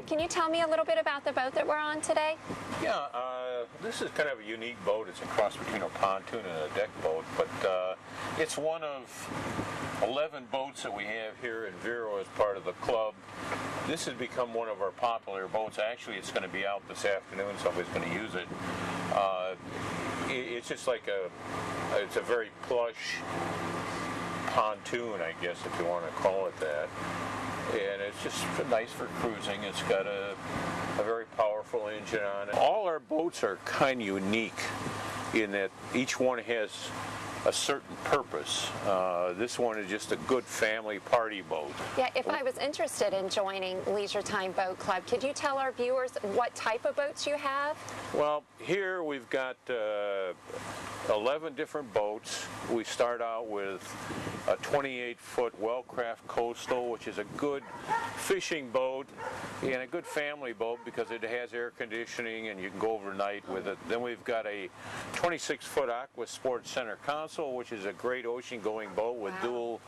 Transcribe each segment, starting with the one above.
can you tell me a little bit about the boat that we're on today? Yeah, this is kind of a unique boat. It's a cross between a pontoon and a deck boat, but it's one of 11 boats that we have here in Vero as part of the club. This has become one of our popular boats. Actually, it's going to be out this afternoon. Somebody's going to use it. It's just like it's a very plush pontoon, I guess, if you want to call it that. And it's just nice for cruising. It's got a very powerful engine on it. All our boats are kind of unique in that each one has a certain purpose. This one is just a good family party boat. Yeah, if I was interested in joining Leisure Time Boat Club, could you tell our viewers what type of boats you have? Well, here we've got 11 different boats. We start out with a 28-foot Wellcraft Coastal, which is a good fishing boat and a good family boat because it has air conditioning and you can go overnight with it. Then we've got a 26-foot Aqua Sports Center Console, which is a great ocean-going boat with dual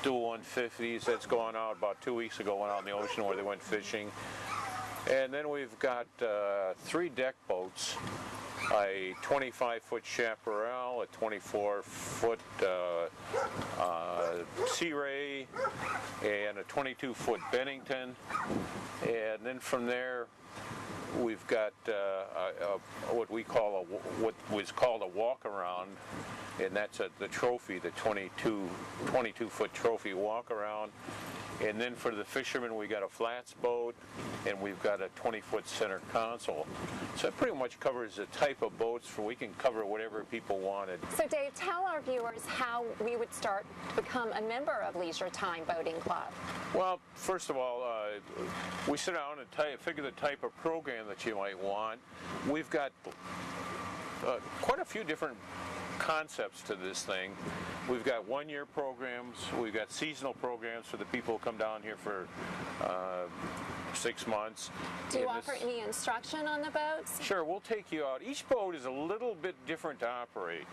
150s. That's gone out about 2 weeks ago, went out in the ocean where they went fishing. And then we've got 3 deck boats. A 25-foot Chaparral, a 24-foot Sea Ray, and a 22-foot Bennington. And then from there, we've got what was called a walk-around, and that's the trophy, the 22-foot trophy walk-around. And then for the fishermen, we got a flats boat, and we've got a 20-foot center console. So it pretty much covers the type of boats we can cover whatever people wanted. So Dave, tell our viewers how we would start to become a member of Leisure Time Boating Club. Well, first of all, we sit down and figure the type of program that you might want. We've got quite a few different concepts to this thing. We've got one-year programs, we've got seasonal programs for the people who come down here for 6 months. Do you offer any instruction on the boats? Sure, we'll take you out. Each boat is a little bit different to operate,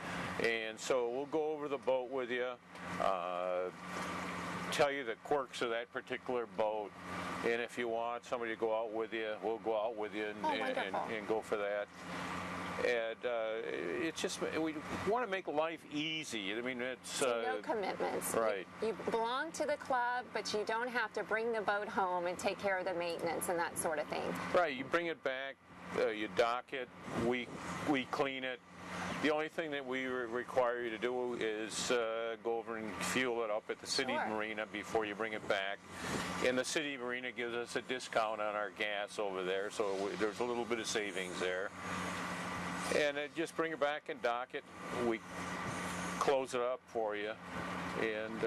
and so we'll go over the boat with you, tell you the quirks of that particular boat, and if you want somebody to go out with you, we'll go out with you and go for that. And it's just, we want to make life easy. I mean, it's... no commitments. Right. You belong to the club, but you don't have to bring the boat home and take care of the maintenance and that sort of thing. Right. You bring it back, you dock it, we clean it. The only thing that we require you to do is go over and fuel it up at the city marina before you bring it back. And the city marina gives us a discount on our gas over there, so there's a little bit of savings there. And just bring it back and dock it. We close it up for you, and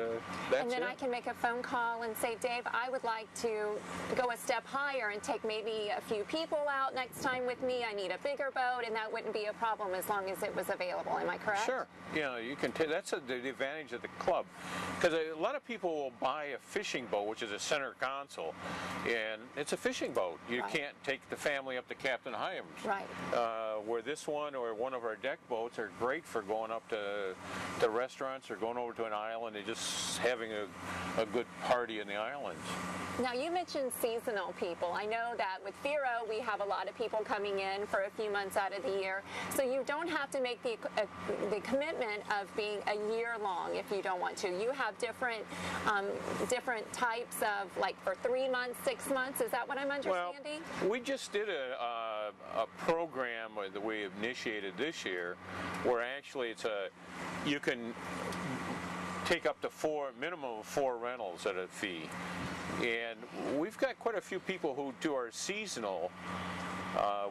that's it. And then I can make a phone call and say, Dave, I would like to go a step higher and take maybe a few people out next time with me. I need a bigger boat, and that wouldn't be a problem as long as it was available. Am I correct? Sure. Yeah, you can take. That's the advantage of the club, because a lot of people will buy a fishing boat, which is a center console, and it's a fishing boat. You can't take the family up to Captain Hyams. Right. Where this one or one of our deck boats are great for going up to restaurants or going over to an island and just having a good party in the islands. Now, you mentioned seasonal people. I know that with Vero, we have a lot of people coming in for a few months out of the year, so you don't have to make the commitment of being a year long if you don't want to. You have different types of, like, for 3 months, 6 months. Is that what I'm understanding? Well, we just did a program that we initiated this year where actually you can take up to minimum of 4 rentals at a fee. And we've got quite a few people who do our seasonal.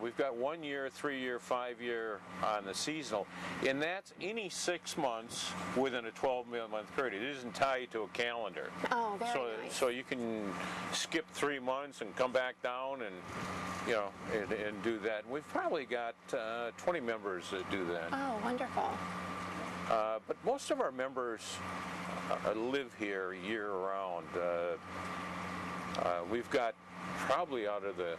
We've got 1 year, 3 year, 5 year on the seasonal, and that's any 6 months within a 12-month period. It isn't tied to a calendar. Oh, very nice. So you can skip 3 months and come back down and and do that. We've probably got 20 members that do that. Oh, wonderful. But most of our members live here year-round. We've got probably out of the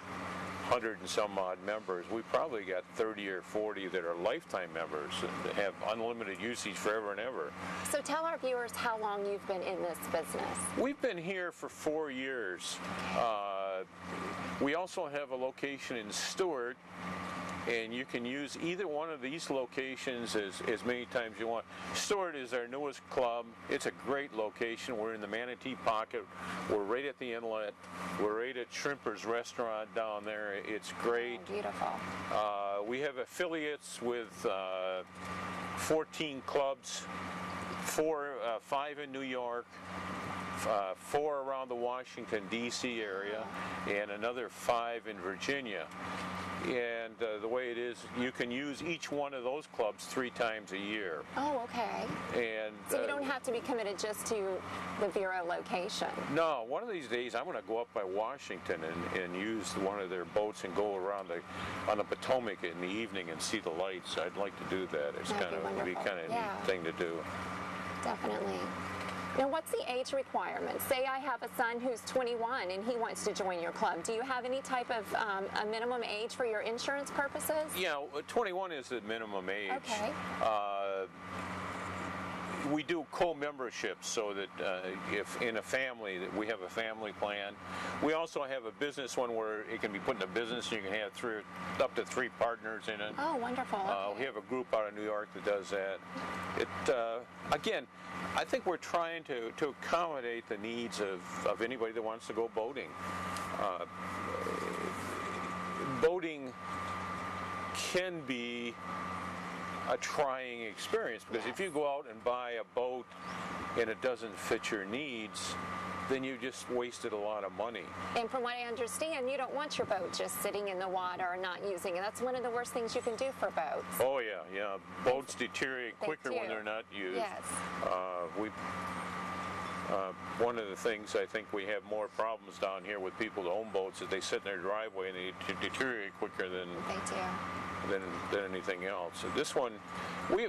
100 and some odd members, we probably got 30 or 40 that are lifetime members that have unlimited usage forever and ever. So tell our viewers how long you've been in this business. We've been here for 4 years. We also have a location in Stuart, and you can use either one of these locations as many times you want. Stuart is our newest club. It's a great location. We're in the Manatee Pocket. We're right at the inlet. We're right at Shrimper's Restaurant down there. It's great. Oh, beautiful. We have affiliates with 14 clubs, 5 in New York, 4 around the Washington, D.C. area, and another 5 in Virginia. And the way it is, you can use each one of those clubs 3 times a year. Oh, okay. And so you don't have to be committed just to the Vero location. No, one of these days I'm going to go up by Washington and use one of their boats and go around on the Potomac in the evening and see the lights. I'd like to do that. It's That'd be kind of a neat thing to do. Definitely. Now, what's the age requirement? Say I have a son who's 21 and he wants to join your club. Do you have any type of a minimum age for your insurance purposes? Yeah, 21 is the minimum age. Okay. We do co-memberships so that if in a family, that we have a family plan. We also have a business one where it can be put in a business and you can have up to 3 partners in it. Oh, wonderful. Okay. We have a group out of New York that does that. Again, I think we're trying to accommodate the needs of anybody that wants to go boating. Boating can be a trying experience because if you go out and buy a boat and it doesn't fit your needs, then you just wasted a lot of money. And from what I understand, you don't want your boat just sitting in the water or not using it. That's one of the worst things you can do for boats. Oh yeah. Boats deteriorate quicker when they're not used. Yes. One of the things I think we have more problems down here with people that own boats is they sit in their driveway and they deteriorate quicker than anything else. So this one, we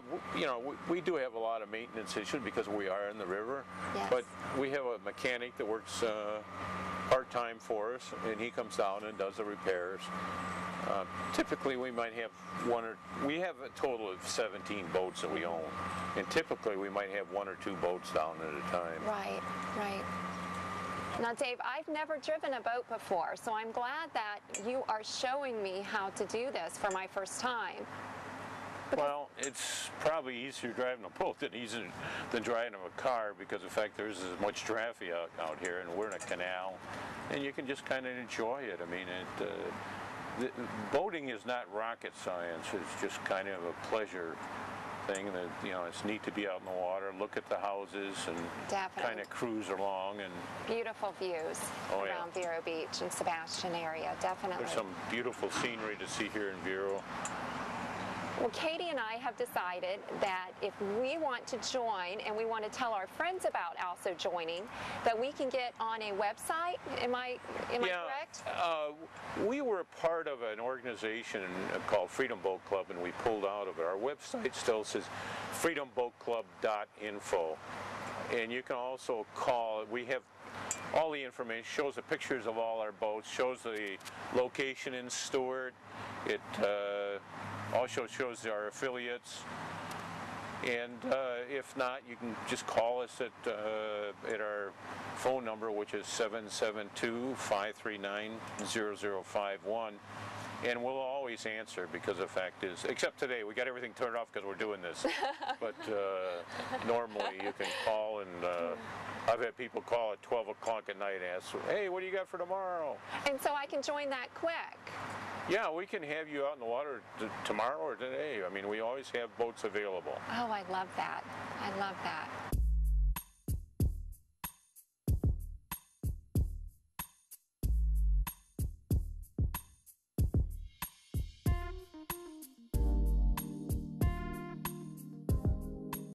do have a lot of maintenance issues because we are in the river. Yes. But we have a mechanic that works part-time for us, and he comes down and does the repairs. Typically we might have we have a total of 17 boats that we own, and typically we might have 1 or 2 boats down at a time. Right. Now, Dave, I've never driven a boat before, so I'm glad that you are showing me how to do this for my first time. Well, it's probably easier driving a boat than driving a car because of the fact there's as much traffic out here, and we're in a canal, and you can just kind of enjoy it. I mean, boating is not rocket science. It's just kind of a pleasure thing that, it's neat to be out in the water, look at the houses, and kind of cruise along. And beautiful views around Vero Beach and Sebastian area, definitely. There's some beautiful scenery to see here in Vero. Well, Katie and I have decided that if we want to join and we want to tell our friends about also joining, that we can get on a website. Am I correct? We were part of an organization called Freedom Boat Club, and we pulled out of it. Our website still says freedomboatclub.info, and you can also call. We have all the information, shows the pictures of all our boats, shows the location in Stuart. It also shows our affiliates, and if not, you can just call us at our phone number, which is 772-539-0051, and we'll always answer, because the fact is, except today, we got everything turned off because we're doing this, but normally you can call, and I've had people call at 12 o'clock at night and ask, hey, what do you got for tomorrow? And so I can join that quick. Yeah, we can have you out in the water tomorrow or today. I mean, we always have boats available. Oh, I love that. I love that.